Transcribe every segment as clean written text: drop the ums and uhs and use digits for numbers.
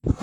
Hello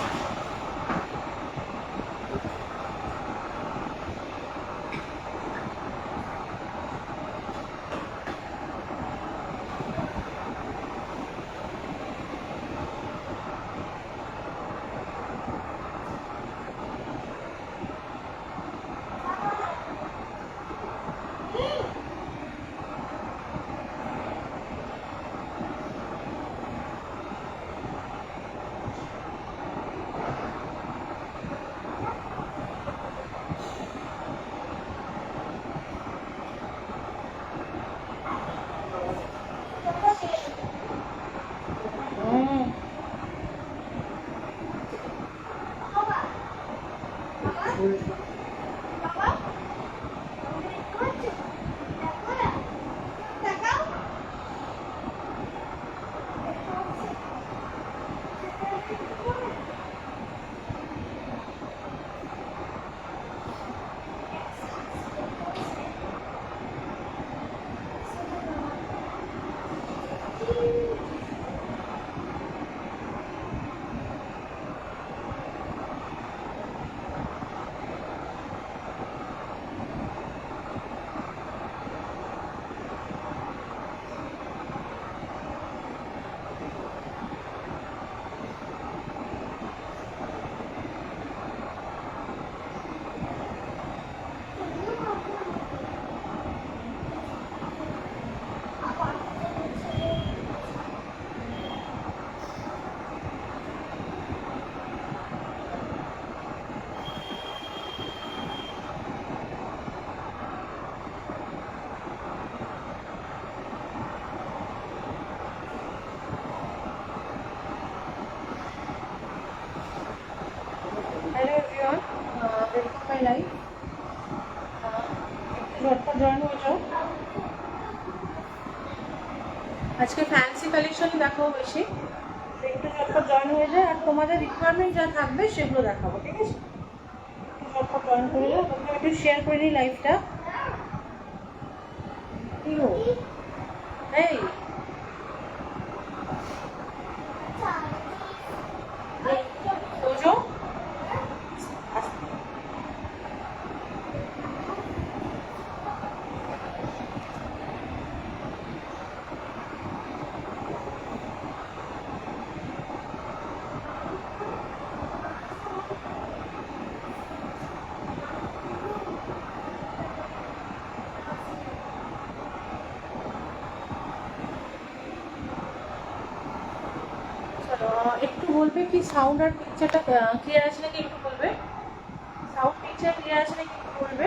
everyone, welcome my life. ঝটপট join হয়ে যাও। আজকে ফ্যান্সি কালেকশন দেখাবো বেশি, একটু ঝটপট জয়েন হয়ে যায়। আর তোমাদের রিকোয়ারমেন্ট যা থাকবে সেগুলো দেখাবো, ঠিক আছে? একটু ঝটপট জয়েন করে যাও। তোমরা একটু শেয়ার করে নিই লাইভটা। এই তোজো একটু বলবে কি সাউন্ড আর পিকচারটা ক্লিয়ার আছে নাকি একটু বলবে। সাউন্ড পিকচার ক্লিয়ার আছে নাকি একটু বলবে।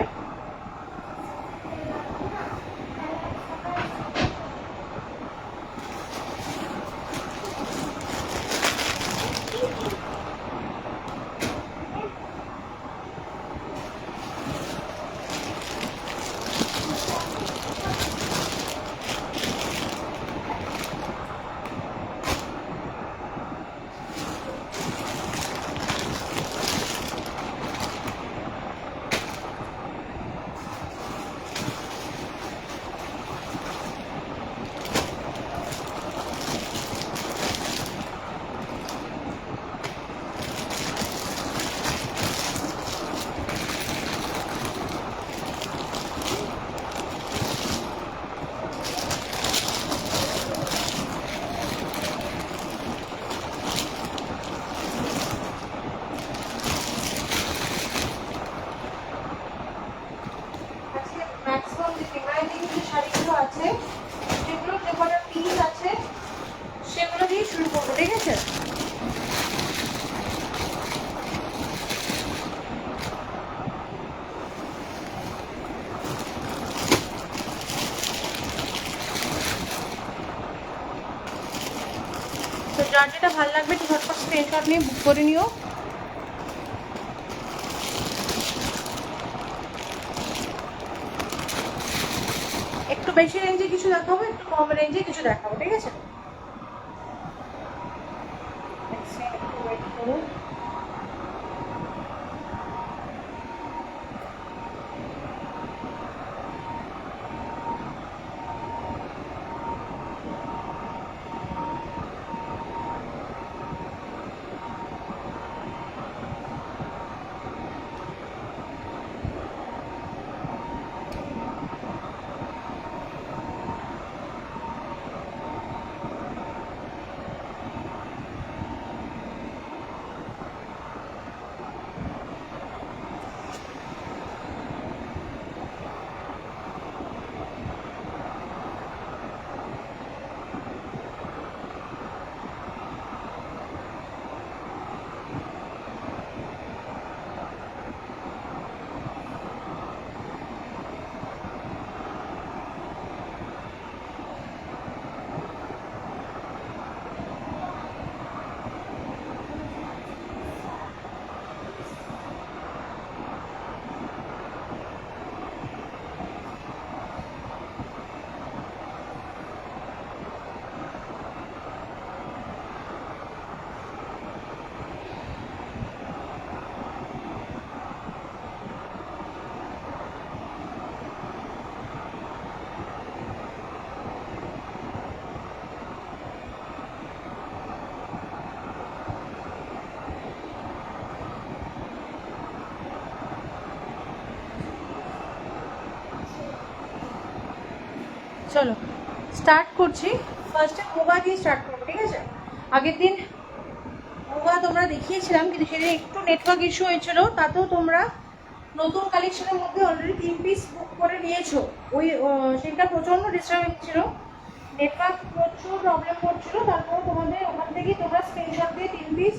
ম্যাক্সিমাম যে রিমাইনিং যে শাড়িগুলো আছে সেগুলো যে কটা পিস আছে সেগুলো দিয়ে শুরু করবো, ঠিক আছে? তো যার যেটা ভালো লাগবে ঝটপট স্ক্রিনশট নিয়ে বুক করে নিও। একটু বেশি রেঞ্জে কিছু দেখাবো, একটু কম রেঞ্জে কিছু দেখাবো, ঠিক আছে? একটু ওয়েট করুন। চলো স্টার্ট করছি। ফার্স্টে মুগা দিয়ে স্টার্ট করবো, ঠিক আছে? আগের দিন মুগা তোমরা দেখিয়েছিলাম, কিন্তু সেদিন একটু নেটওয়ার্ক ইস্যু হয়েছিল, তাতেও তোমরা নতুন কালেকশনের মধ্যে অলরেডি 3 পিস বুক করে নিয়েছো। ওই সেটা প্রচণ্ড ডিস্টার্বেন্স ছিল, নেটওয়ার্ক প্রচুর প্রবলেম করছিল, তারপরে তোমাদের ওখান থেকে তোমরা স্ক্রিনশট দিয়ে 3 পিস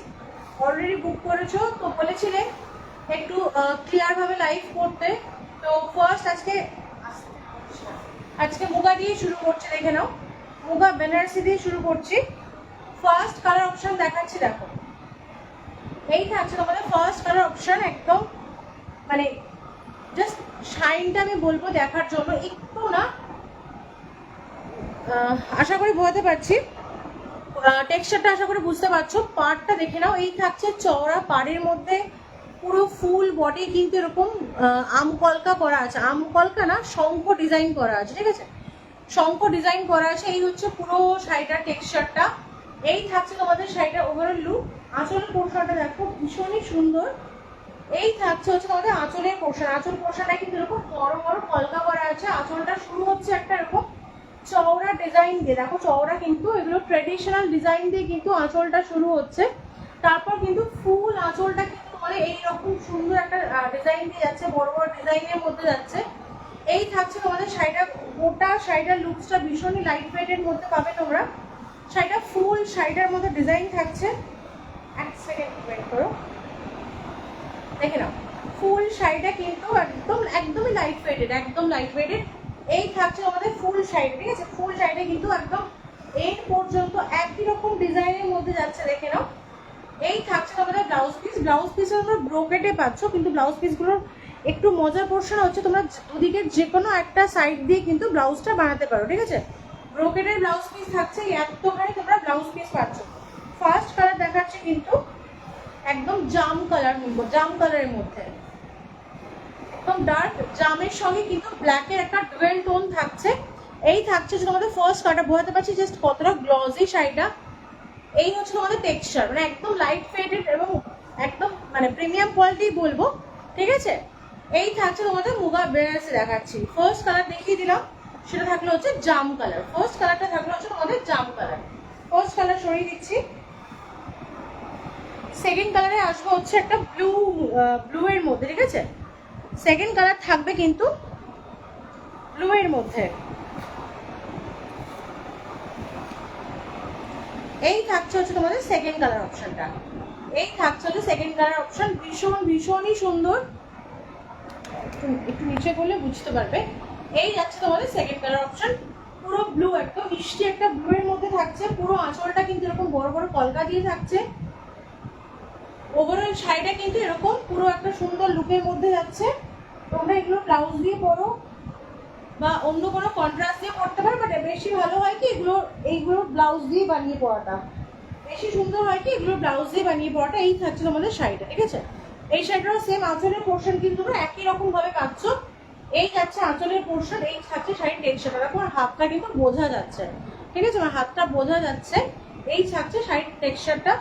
অলরেডি বুক করেছো। তো বলেছিলে একটু ক্লিয়ারভাবে লাইভ করতে। তো ফার্স্ট আজকে মুগা দিয়ে শুরু করছি, দেখে নাও। মুগা বেনারসি দিয়ে শুরু করছি। ফার্স্ট কালার অপশন দেখাচ্ছি, দেখো। এই থাকছে তোমাদের ফার্স্ট কালার অপশন, একদম মানে জাস্ট শাইনটা আমি বলবো দেখার জন্য। একটু না, আশা করি বোঝাতে পারছি, টেক্সচারটা আশা করি বুঝতে পারছো। পাড়টা দেখে নাও, এই থাকছে চওড়া পাড়ের মধ্যে পুরো ফুল বডি কিন্তু এরকম আম কলকা করা আছে। আম কলকা না, শঙ্খ ডিজাইন করা আছে, ঠিক আছে? শঙ্খ ডিজাইন করা আছে। এই হচ্ছে পুরো শাড়িটার টেক্সচারটা। এই থাকছে তোমাদের শাড়িটার ওভারঅল লুক। আঁচলের পোর্শনটা দেখো, ভীষণই সুন্দর। এই থাকছে হচ্ছে তোমাদের আঁচলের পোর্শন। আঁচল পোর্শনটা কিন্তু এরকম বড় বড় কলকা করা আছে। আঁচলটা শুরু হচ্ছে একটা এরকম চওড়া ডিজাইন দিয়ে, দেখো চওড়া, কিন্তু এগুলো ট্রেডিশনাল ডিজাইন দিয়ে কিন্তু আঁচলটা শুরু হচ্ছে। তারপর কিন্তু ফুল আঁচলটা কিন্তু তোমাদের এইরকম সুন্দর একটা ডিজাইন দিয়ে যাচ্ছে, বড় বড় ডিজাইনের মধ্যে যাচ্ছে। এই থাকছে তোমাদের শাড়িটা, গোটা শাড়িটার লুকসটা ভীষণই লাইট ওয়েটের মধ্যে পাবে তোমরা। শাড়িটা ফুল শাড়িটার মধ্যে ডিজাইন থাকছে। এক সেকেন্ড ওয়েট করো, দেখে নাও। ফুল শাড়িটা কিন্তু একদমই লাইট ওয়েটেড, একদম লাইট ওয়েটেড। এই থাকছে আমাদের ফুল শাড়ি, ঠিক আছে? ফুল শাড়িটা কিন্তু একদম এন্ড পর্যন্ত একই রকম ডিজাইনের মধ্যে যাচ্ছে, দেখে নাও। এই থাকছে আমাদের ব্লাউজ পিস। ব্লাউজ পিস তোমরা ব্রোকেটে পাচ্ছ, কিন্তু ব্লাউজ পিসগুলোর একটু মজার পোর্শন হচ্ছে তোমরা দুদিকের যে কোনো একটা সাইড দিয়ে কিন্তু ব্লাউজটা বানাতে পারো, ঠিক আছে? ব্রোকেটের ব্লাউজ পিস থাকছে, এতখানি তোমরা ব্লাউজ পিস পাচ্ছ। ফার্স্ট কালার দেখাচ্ছে কিন্তু একদম জাম কালার, জাম কালারের মধ্যে একদম ডার্ক জামের সঙ্গে কিন্তু ব্ল্যাকের একটা ডুয়েল টোন থাকছে। এই থাকছে তোমাদের ফার্স্ট কালারটা, বোঝাতে পারছি জাস্ট কতটা গ্লজি শাড়িটা। এই হচ্ছে তোমাদের টেক্সচার, মানে একদম লাইট ফেডেড এবং একদম মানে প্রিমিয়াম কোয়ালিটি বলবো, ঠিক আছে? এই থাকছে তোমাদের মুগা বেনারসি দেখাচ্ছি। ফার্স্ট কালার দেখিয়ে দিলাম, সেটা থাকলো হচ্ছে জাম কালার। ফার্স্ট কালারটা থাকলো হচ্ছে তোমাদের জাম কালার। ফার্স্ট কালার সরিয়ে দিচ্ছি। সেকেন্ড কালারে আসবো হচ্ছে একটা ব্লু এর মধ্যে, ঠিক আছে? সেকেন্ড কালার থাকবে কিন্তু ব্লু এর মধ্যে। এই থাকছে হচ্ছে তোমাদের সেকেন্ড কালার অপশনটা। এই থাকছে হচ্ছে সেকেন্ড কালার অপশন, ভীষণই সুন্দর। একটু নিচে করলে বুঝতে পারবে। এই যাচ্ছে তোমাদের সেকেন্ড কালার অপশন, পুরো ব্লু, একদম মিষ্টি একটা ব্লু এর মধ্যে থাকছে। পুরো আঁচলটা কিন্তু এরকম বড় বড় কলকা দিয়ে থাকছে। ওভারঅল শাড়িটা কিন্তু এরকম পুরো একটা সুন্দর লুকের মধ্যে যাচ্ছে। তোমরা এগুলো ব্লাউজ দিয়ে পরো বা অন্য কোনো কন্ট্রাস্ট দিয়ে পরতে পারো, বাট বেশি ভালো হয় কি এইগুলো ব্লাউজ দিয়ে বানিয়ে পরাটা বেশি সুন্দর হয়, কি এগুলো ব্লাউজ দিয়ে বানিয়ে পরাটা। এই থাকছে তোমাদের শাড়িটা, ঠিক আছে? এই শাড়িটারও সেম আঁচলের পোর্শন কিন্তু তোমরা একই রকম ভাবে পাচ্ছ। এই যাচ্ছে আঁচলের পোর্শন, এই থাকছে শাড়ির টেক্সচারটা। দেখো আমার হাতটা কিন্তু বোঝা যাচ্ছে, ঠিক আছে? আমার হাতটা বোঝা যাচ্ছে। এই থাকছে শাড়ির টেক্সচারটা।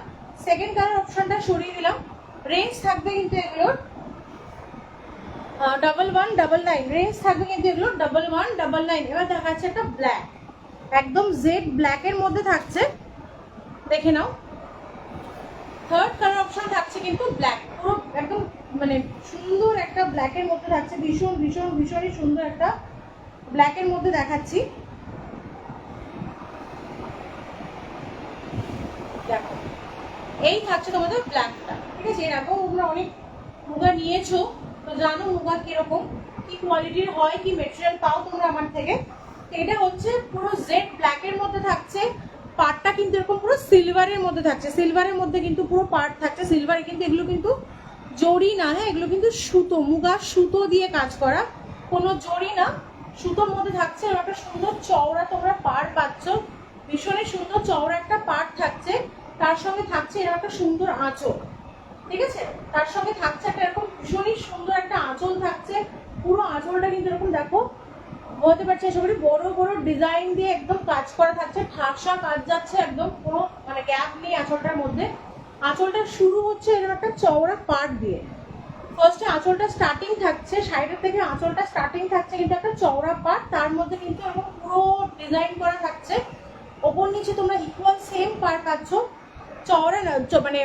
সেকেন্ড কালার অপশনটা সরিয়ে দিলাম। রেঞ্জ থাকবে কিন্তু এগুলোর 1199, রেঞ্জ থাকবে কিন্তু এগুলো 1199। এবার দেখাচ্ছে একটা ব্ল্যাক, একদম জেড ব্ল্যাকের মধ্যে থাকছে, দেখে নাও। থার্ড কালার অপশন থাকছে কিন্তু ব্ল্যাক, পুরো একদম মানে সুন্দর একটা ব্ল্যাকের মধ্যে থাকছে। ভীষণই সুন্দর একটা ব্ল্যাকের মধ্যে দেখাচ্ছি, দেখো। এই থাকছে তোমাদের ব্ল্যাকটা, ঠিক আছে? এরকম তোমরা অনেক মুগা নিয়েছো, তো জানো মুগা কিরকম কি কোয়ালিটির হয়, কি মেটেরিয়াল পাও তোমরা আমার থেকে। এটা হচ্ছে পুরো জেড ব্ল্যাকের মধ্যে থাকছে। পার্টটা কিন্তু এরকম পুরো সিলভারের মধ্যে থাকছে, সিলভারের মধ্যে কিন্তু পুরো পার্ট থাকছে সিলভারে। কিন্তু এগুলো কিন্তু জড়ি না, হ্যাঁ, এগুলো কিন্তু সুতো, মুগা সুতো দিয়ে কাজ করা, কোনো জড়ি না, সুতোর মধ্যে থাকছে। একটা সুন্দর চওড়া তোমরা পাড় পাচ্ছ, ভীষণই সুন্দর চওড়া একটা পাড় থাকছে। তার সঙ্গে থাকছে এরকম একটা সুন্দর আঁচল, ঠিক আছে? তার সঙ্গে থাকছে একটা এরকম ভীষণই সুন্দর একটা আঁচল থাকছে। পুরো আঁচলটা কিন্তু এরকম দেখো, বলতে পারছি আশা করি বড় বড় ডিজাইন দিয়ে একদম কাজ করা থাকছে, ঠাসা কাজ যাচ্ছে একদম, কোনো মানে গ্যাপ নেই আঁচলটার মধ্যে। আঁচলটা শুরু হচ্ছে এরকম একটা চওড়া পাড় দিয়ে, ফার্স্টে আঁচলটা স্টার্টিং থাকছে, সাইডের থেকে আঁচলটা স্টার্টিং থাকছে কিন্তু একটা চওড়া পার্ট, তার মধ্যে কিন্তু এরকম পুরো ডিজাইন করা থাকছে। ওপর নিচে তোমরা ইকুয়াল সেম পার্ট পাচ্ছ, চওড়া না মানে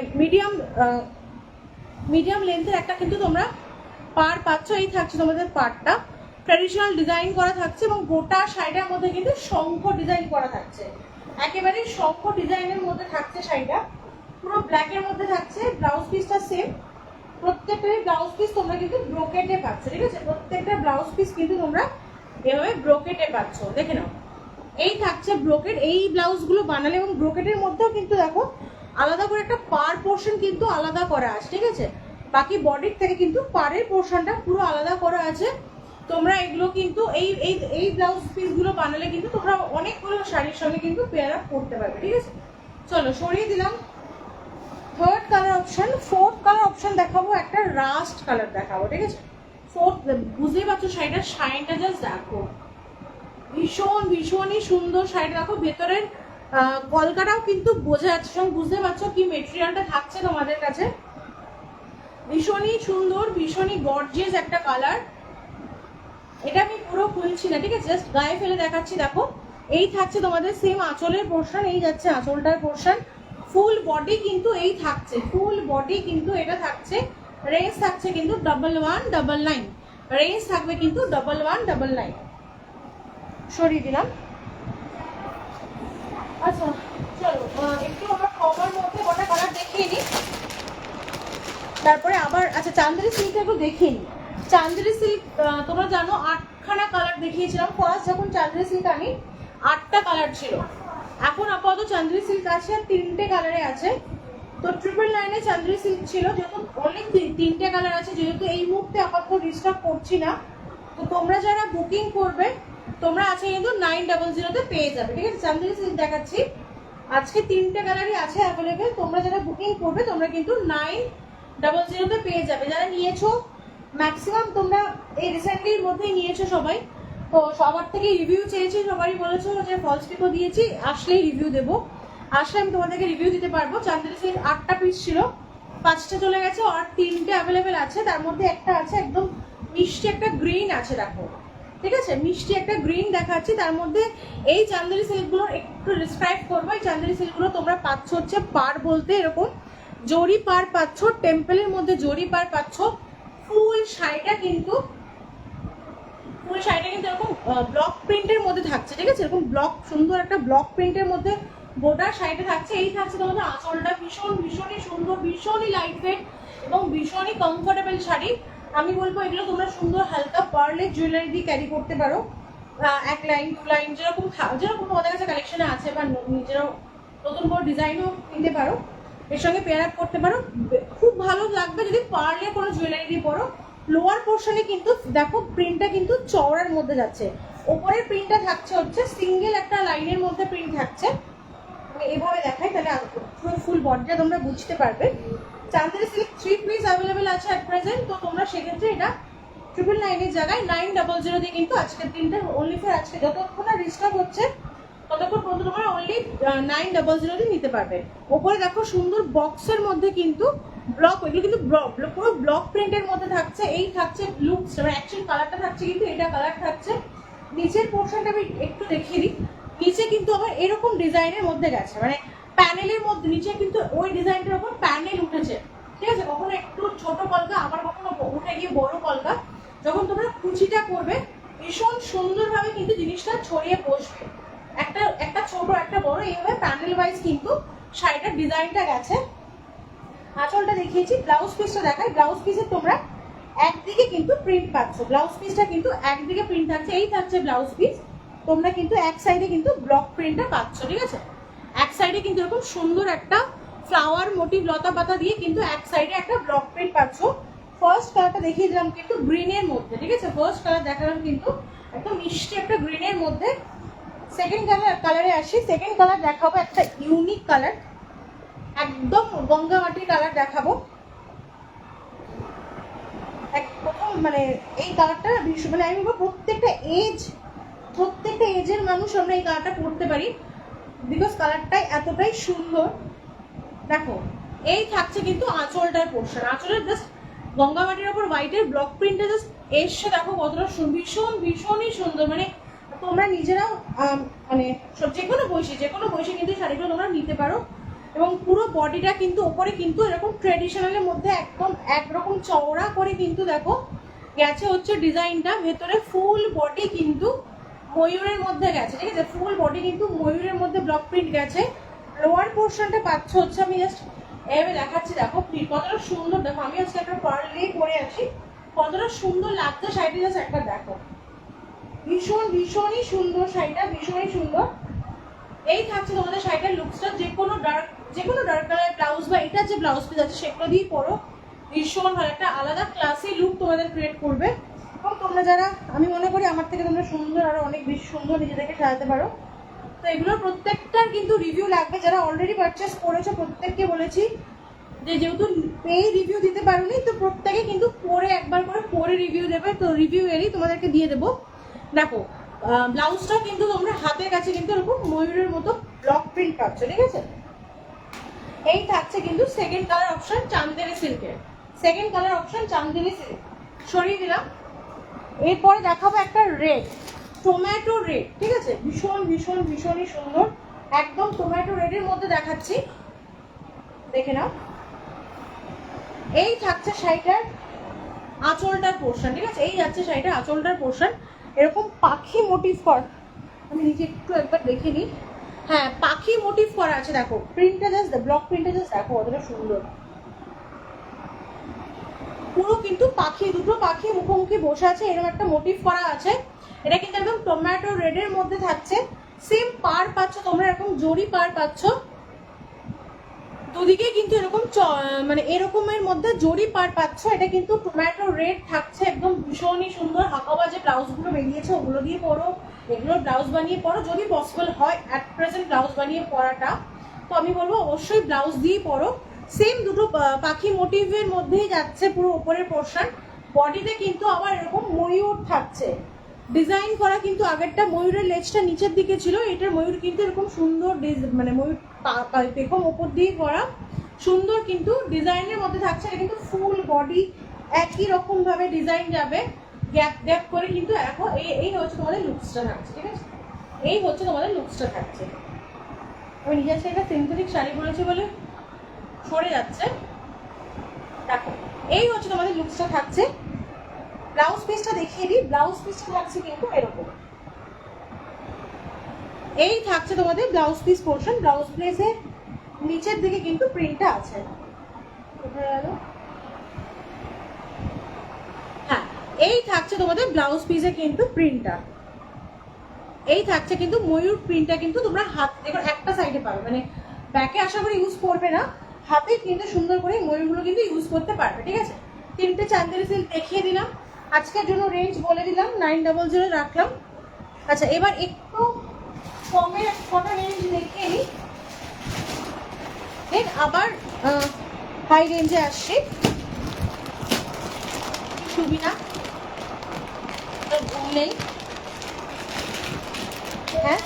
মিডিয়াম লেন্থের একটা কিন্তু তোমরা পার পাচ্ছ। এই থাকছে তোমাদের পার্টটা, ট্র্যাডিশনাল ডিজাইন করা থাকছে এবং গোটা শাড়িটার মধ্যে কিন্তু শঙ্খ ডিজাইন করা থাকছে, একেবারে শঙ্খ ডিজাইনের মধ্যে থাকছে শাড়িটা, পুরো ব্ল্যাকের মধ্যে থাকছে। ব্লাউজ পিসটা সেম, প্রত্যেকটারই ব্লাউজ পিস তোমরা কিন্তু ব্রোকেটে পাচ্ছ, ঠিক আছে? প্রত্যেকটা ব্লাউজ পিস কিন্তু তোমরা এভাবে ব্রোকেটে পাচ্ছ, দেখে নাও। এই থাকছে ব্রোকেট, এই ব্লাউজগুলো বানালে এবং ব্রোকেটের মধ্যেও কিন্তু দেখো আলাদা করে একটা পার পোর্শন কিন্তু আলাদা করা আছে, ঠিক আছে? বাকি বডির থেকে কিন্তু পাড়ের পোর্শনটা পুরো আলাদা করা আছে। তোমরা এগুলো কিন্তু এই ব্লাউজ পিসগুলো বানালে কিন্তু তোমরা অনেকগুলো শাড়ির সঙ্গে কিন্তু পেয়ার আপ করতে পারবে, ঠিক আছে? চলো সরিয়ে দিলাম। Third colour option, fourth colour option দেখাবো, একটা রাস্ট কালার দেখাবো, ঠিক আছে? ফোর্থ, বুঝতেই পারছো শাড়িটার শাইনটা জাস্ট দেখো, ভীষণই সুন্দর শাড়িটা। দেখো ভেতরের কলকাটাও কিন্তু বোঝা যাচ্ছে, সঙ্গে বুঝতে পারছো কি মেটেরিয়ালটা থাকছে তোমাদের কাছে। ভীষণই সুন্দর, ভীষণই গর্জিয়াস একটা কালার। এটা আমি পুরো খুলছি না, ঠিক আছে? জাস্ট গায়ে ফেলে দেখাচ্ছি। দেখো এই থাকছে তোমাদের সেম আঁচলের পোর্শন, এই যাচ্ছে আঁচলটার পোর্শন। ফুল বডি কিন্তু এই থাকছে, ফুল বডি কিন্তু এটা থাকছে। রেঞ্জ থাকছে কিন্তু 1199, রেঞ্জ থাকবে কিন্তু 1199। সরিয়ে দিলাম। আচ্ছা চলো একটু আমরা কমার মধ্যে কটা কালার দেখিয়ে নিই, তারপরে আবার আচ্ছা চান্দেরি সিল্কটা একটু দেখিয়ে নিই। চান্দেরি সিল্ক তোমরা জানো 8খানা কালার দেখিয়েছিলাম। ফার্স্ট যখন চান্দেরি সিল্ক আনি 8টা কালার ছিল, এখন আপাতত চান্দেরি সিল্ক আছে আর 3টে কালারে আছে। তো 999 চান্দেরি সিল্ক ছিল, যেহেতু অনেক 3টে কালার আছে, যেহেতু এই মুহূর্তে আপাতত রিস্টক করছি না, তো তোমরা যারা বুকিং করবে তোমরা আছে কিন্তু 900-তে পেয়ে যাবে, ঠিক আছে? চান্দেরি সিল্ক দেখাচ্ছি, আজকে 3টে কালারই আছে অ্যাভেলেবেল। তোমরা যারা বুকিং করবে তোমরা কিন্তু 900-তে পেয়ে যাবে। যারা নিয়েছো ম্যাক্সিমাম তোমরা এই রিসেন্টলির মধ্যেই নিয়েছো সবাই, তো সবার থেকে রিভিউ চেয়েছি, সবারই বলেছো যে ফলস পিকও দিয়েছি, আসলেই রিভিউ দেবো, আসলে আমি তোমাদেরকে রিভিউ দিতে পারবো। চান্দেরি সিল্ক 8টা পিস ছিল, 5টা চলে গেছে, আর 3টে অ্যাভেলেবেল আছে। তার মধ্যে একটা আছে একদম মিষ্টি একটা গ্রিন আছে, দেখো, ঠিক আছে? মিষ্টি একটা গ্রিন দেখাচ্ছি। তার মধ্যে এই চান্দেরি সিল্কগুলোর একটু ডিসক্রাইব করবো। এই চান্দেরি সিল্কগুলো তোমরা পাচ্ছ হচ্ছে পার বলতে এরকম জরি পার পাচ্ছ, টেম্পলের মধ্যে জরি পার পাচ্ছ। ফুল শাড়িটা কিন্তু এরকম ব্লক প্রিন্টের মধ্যে থাকছে, ঠিক আছে? এরকম ব্লক, সুন্দর একটা ব্লক প্রিন্টের মধ্যে গোটা শাড়িটা থাকছে। এই থাকছে তোমাদের আঁচলটা, ভীষণই সুন্দর, ভীষণই লাইট ওয়েট এবং ভীষণই কমফোর্টেবল শাড়ি। আমি বলবো এগুলো তোমরা সুন্দর হালকা পার্লের জুয়েলারি দিয়ে ক্যারি করতে পারো, 1 লাইন 2 লাইন যেরকম তোমাদের কাছে কালেকশনে আছে, বা নিজেরাও নতুন করে ডিজাইনও নিতে পারো, এর সঙ্গে পেয়ার আপ করতে পারো। খুব ভালো লাগবে যদি পার্লের কোনো জুয়েলারি দিয়ে পরো। লোয়ার পোর্শনে কিন্তু দেখো প্রিন্টটা কিন্তু চওড়ার মধ্যে যাচ্ছে, ওপরের প্রিন্টটা থাকছে হচ্ছে সিঙ্গেল একটা লাইনের মধ্যে প্রিন্ট থাকছে। আমি এভাবে দেখাই তাহলে ফুল বডিটা তোমরা বুঝতে পারবে। চান্দেরি সিল্ক 3 পিস অ্যাভেলেবেল আছে অ্যাট প্রেজেন্ট, তো তোমরা সেক্ষেত্রে এটা 999 জায়গায় 900 দিয়ে কিন্তু আজকের দিনটা অনলি ফর আজকে যতক্ষণ না রিস্টক হচ্ছে ততক্ষণ পর্যন্ত তোমরা অনলি 900 দিয়ে নিতে পারবে। ওপরে দেখো সুন্দর বক্সের মধ্যে কিন্তু ব্লক, এগুলো কিন্তু পুরো ব্লক প্রিন্টের মধ্যে থাকছে। এই থাকছে ব্লু, অ্যাকচুয়াল কালারটা থাকছে কিন্তু এটা কালার থাকছে। নিচের পোর্শনটা আমি একটু দেখিয়ে দিই, নিচে কিন্তু আবার এরকম ডিজাইনের মধ্যে গেছে, মানে প্যানেলের মধ্যে নিচে কিন্তু ওই ডিজাইনটার উপর প্যানেল উঠেছে, ঠিক আছে? কখনো একটু ছোট কলকা, আবার কখনো উঠে গিয়ে বড় কলকা। যখন তোমরা কুচিটা করবে ভীষণ সুন্দরভাবে কিন্তু জিনিসটা ছড়িয়ে বসবে, একটা ছোট একটা বড় এইভাবে প্যানেল ওয়াইজ কিন্তু শাড়িটার ডিজাইনটা গেছে। আঁচলটা দেখিয়েছি, ব্লাউজ পিসটা দেখাই। ব্লাউজ পিসে তোমরা একদিকে কিন্তু প্রিন্ট পাচ্ছ, ব্লাউজ পিসটা কিন্তু একদিকে প্রিন্ট থাকছে। এই থাকছে ব্লাউজ পিস, তোমরা কিন্তু এক সাইডে কিন্তু ব্লক প্রিন্টটা পাচ্ছ, ঠিক আছে? এক সাইডে কিন্তু এরকম সুন্দর একটা ফ্লাওয়ার মোটিভ লতা পাতা দিয়ে কিন্তু এক সাইডে একটা ব্লক প্রিন্ট পাচ্ছ। ফার্স্ট কালারটা দেখিয়ে দিলাম কিন্তু গ্রিনের মধ্যে, ঠিক আছে? ফার্স্ট কালার দেখালাম কিন্তু একদম মিষ্টি একটা গ্রিনের মধ্যে। সেকেন্ড কালারে আসি। সেকেন্ড কালার দেখাবো একটা ইউনিক কালার, একদম গঙ্গা মাটির কালার দেখাবো। প্রথম মানে এই কালারটা ভীষণ, মানে আমি বলবো প্রত্যেকটা এজের মানুষ আমরা এই কালারটা পরতে পারি, বিকজ কালারটাই এতটাই সুন্দর। দেখো এই থাকছে কিন্তু আঁচলটার পোর্শন, আঁচলের জাস্ট গঙ্গামাটির ওপর হোয়াইটের ব্লক প্রিন্টটা জাস্ট এসে দেখো কতটা ভীষণই সুন্দর। মানে তোমরা নিজেরাও মানে যে কোনো বয়সে কিন্তু শাড়িগুলো তোমরা নিতে পারো। এবং পুরো বডিটা কিন্তু ওপরে কিন্তু এরকম ট্রেডিশনালের মধ্যে একদম একরকম চওড়া করে কিন্তু দেখো গেছে হচ্ছে ডিজাইনটা। ভেতরে ফুল বডি কিন্তু ময়ূরের মধ্যে গেছে, ঠিক আছে, ফুল বডি কিন্তু ময়ূরের মধ্যে ব্লক প্রিন্ট গেছে। লোয়ার পোর্শনটা পাচ্ছ হচ্ছে, আমি জাস্ট এভাবে দেখাচ্ছি, দেখো কতটা সুন্দর। দেখো আমি আজকে একটা পার্লে পরে আছি, কতটা সুন্দর লাগছে শাড়িটা, জাস্ট একটা দেখো, ভীষণই সুন্দর শাড়িটা, ভীষণই সুন্দর। এই থাকছে তোমাদের শাড়িটার লুকসটা। যে কোনো ডার্ক কালার ব্লাউজ বা এটা যে ব্লাউজ পিস আছে সেগুলো দিয়ে পরো, ভীষণ ভালো একটা আলাদা ক্লাসি লুক তোমাদের ক্রিয়েট করবে। এবং তোমরা যারা, আমি মনে করি আমার থেকে তোমরা সুন্দর আরো অনেক বেশি সুন্দর নিজেদেরকে সাজাতে পারো। তো এগুলোর প্রত্যেকটার কিন্তু রিভিউ লাগবে। যারা অলরেডি পারচেস করেছো প্রত্যেককে বলেছি যে যেহেতু পেয়ে রিভিউ দিতে পারোনি, তো প্রত্যেকে কিন্তু পরে একবার করে পরে রিভিউ দেবে। তো রিভিউ এরই তোমাদেরকে দিয়ে দেবো। দেখো ব্লাউজটা কিন্তু তোমরা হাতের কাছে কিন্তু এরকম ময়ূরের মতো ব্লক প্রিন্ট পাচ্ছ, ঠিক আছে। এই থাকছে কিন্তু সেকেন্ড কালার অপশন চান্দেরি সিল্কের, second colour option Chanderi silk সরিয়ে দিলাম। এরপরে দেখাবো একটা রেড, টমেটো রেড, ঠিক আছে, ভীষণই সুন্দর, একদম টমেটো রেডের মধ্যে দেখাচ্ছি, দেখে নাও। এই থাকছে শাড়িটার আঁচলটার পোর্শন, ঠিক আছে, এই যাচ্ছে শাড়িটার আঁচলটার পোর্শন, এরকম পাখি মোটিভ করা, আমি নিচে একটু একবার দেখে নিই। হ্যাঁ, পাখি মোটিভ করা আছে, দেখো প্রিন্টটা জাস্ট, ব্লক প্রিন্টটা জাস্ট দেখো কতটা সুন্দর। পুরো কিন্তু পাখি, দুটো পাখি মুখোমুখি বসে আছে, এরকম একটা মোটিভ করা আছে। এটা কিন্তু একদম টমেটো রেডের মধ্যে থাকছে। সেম পার পাচ্ছ তোমরা, এরকম জরি পার পাচ্ছ, দুদিকে কিন্তু এরকম মানে এরকমের মধ্যে জরি পার পাচ্ছ। এটা কিন্তু টমেটো রেড থাকছে, একদম ভীষণই সুন্দর। হাকাবা যে ব্লাউজগুলো বেরিয়েছে ওগুলো দিয়ে পরো, এগুলোর ব্লাউজ বানিয়ে পরো যদি পসিবল হয়। অ্যাট প্রেজেন্ট ব্লাউজ বানিয়ে পরাটা, তো আমি বলবো অবশ্যই ব্লাউজ দিয়ে পরো। সেম দুটো পাখি মোটিভের মধ্যেই যাচ্ছে পুরো উপরের পোর্শন। বডিতে কিন্তু আবার এরকম ময়ূর থাকছে ডিজাইন করা, কিন্তু আগেরটা ময়ূরের লেজটা নিচের দিকে ছিল, এটার ময়ূর কিন্তু এরকম সুন্দর মানে ময়ূর এরকম ওপর দিয়ে করা সুন্দর কিন্তু ডিজাইনের মধ্যে থাকছে। এটা কিন্তু ফুল বডি একই রকম ভাবে ডিজাইন যাবে, গ্যাপ করে কিন্তু এখন এই হচ্ছে তোমাদের লুকসটা থাকছে, ঠিক আছে, এই হচ্ছে তোমাদের লুকসটা থাকছে। আমি নিজে আজকে একটা সিনথেটিক শাড়ি পরেছি বলে সরে যাচ্ছে, দেখো এই হচ্ছে তোমাদের লুকসটা থাকছে। ব্লাউজ পিসটা দেখিয়ে দিই, ব্লাউজ পিসটা থাকছে কিন্তু এরকম, এই থাকছে তোমাদের ব্লাউজ পিস পোর্শন। ব্লাউজ পিসের নিচের দিকে কিন্তু প্রিন্টটা আছে, হ্যাঁ এই থাকছে তোমাদের ব্লাউজ পিসে কিন্তু প্রিন্টটা, এই থাকছে কিন্তু ময়ূর প্রিন্টটা কিন্তু তোমরা হাত দেখো একটা সাইডে পাবে, মানে ব্যাকে আশা করে ইউজ করবে না, হাতে কিন্তু সুন্দর করে ময়ূরগুলো কিন্তু ইউজ করতে পারবে, ঠিক আছে। তিনটে চান্দেরি সিল্ক দেখিয়ে দিলাম, আজকের জন্য রেঞ্জ বলে দিলাম 900 রাখলাম। আচ্ছা এবার একটু কমের কটা রেঞ্জ দেখিয়ে নিই, দেন আবার হাই রেঞ্জে আসছি। সুবিধা ঘুম নেই, হ্যাঁ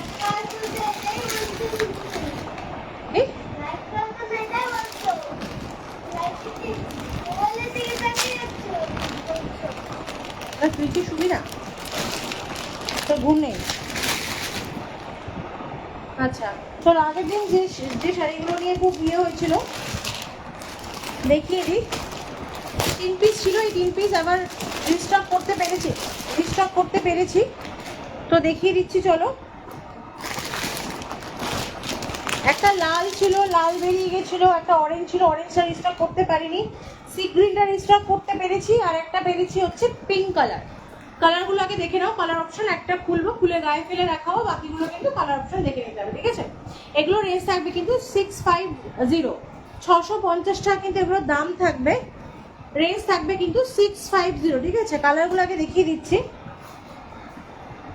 তুই কি সুবিধা তোর ঘুম নেই? আচ্ছা তোর আগের দিন যে শাড়িগুলো নিয়ে খুব ইয়ে হয়েছিল দেখিয়ে দিই, 3 পিস ছিল, এই 3 পিস আবার রিস্টক করতে পেরেছি, তো দেখিয়ে দিচ্ছি চলো। একটা লাল ছিল, লাল বেরিয়ে গেছিলো, একটা অরেঞ্জ ছিল, অরেঞ্জটা রিস্টক করতে পারিনি, সি গ্রিনটা রিস্টক করতে পেরেছি, আর একটা পেরেছি হচ্ছে পিঙ্ক কালার। কালারগুলো আগে দেখে নাও, কালার অপশন একটা খুলবো, খুলে গায়ে ফেলে রাখাও, বাকিগুলো কিন্তু কালার অপশন দেখে নিতে হবে, ঠিক আছে। এগুলো রেঞ্জ থাকবে কিন্তু 650, 650 টাকা কিন্তু এগুলোর দাম থাকবে, রেঞ্জ থাকবে কিন্তু 650, ঠিক আছে। কালারগুলো আগে দেখিয়ে দিচ্ছি,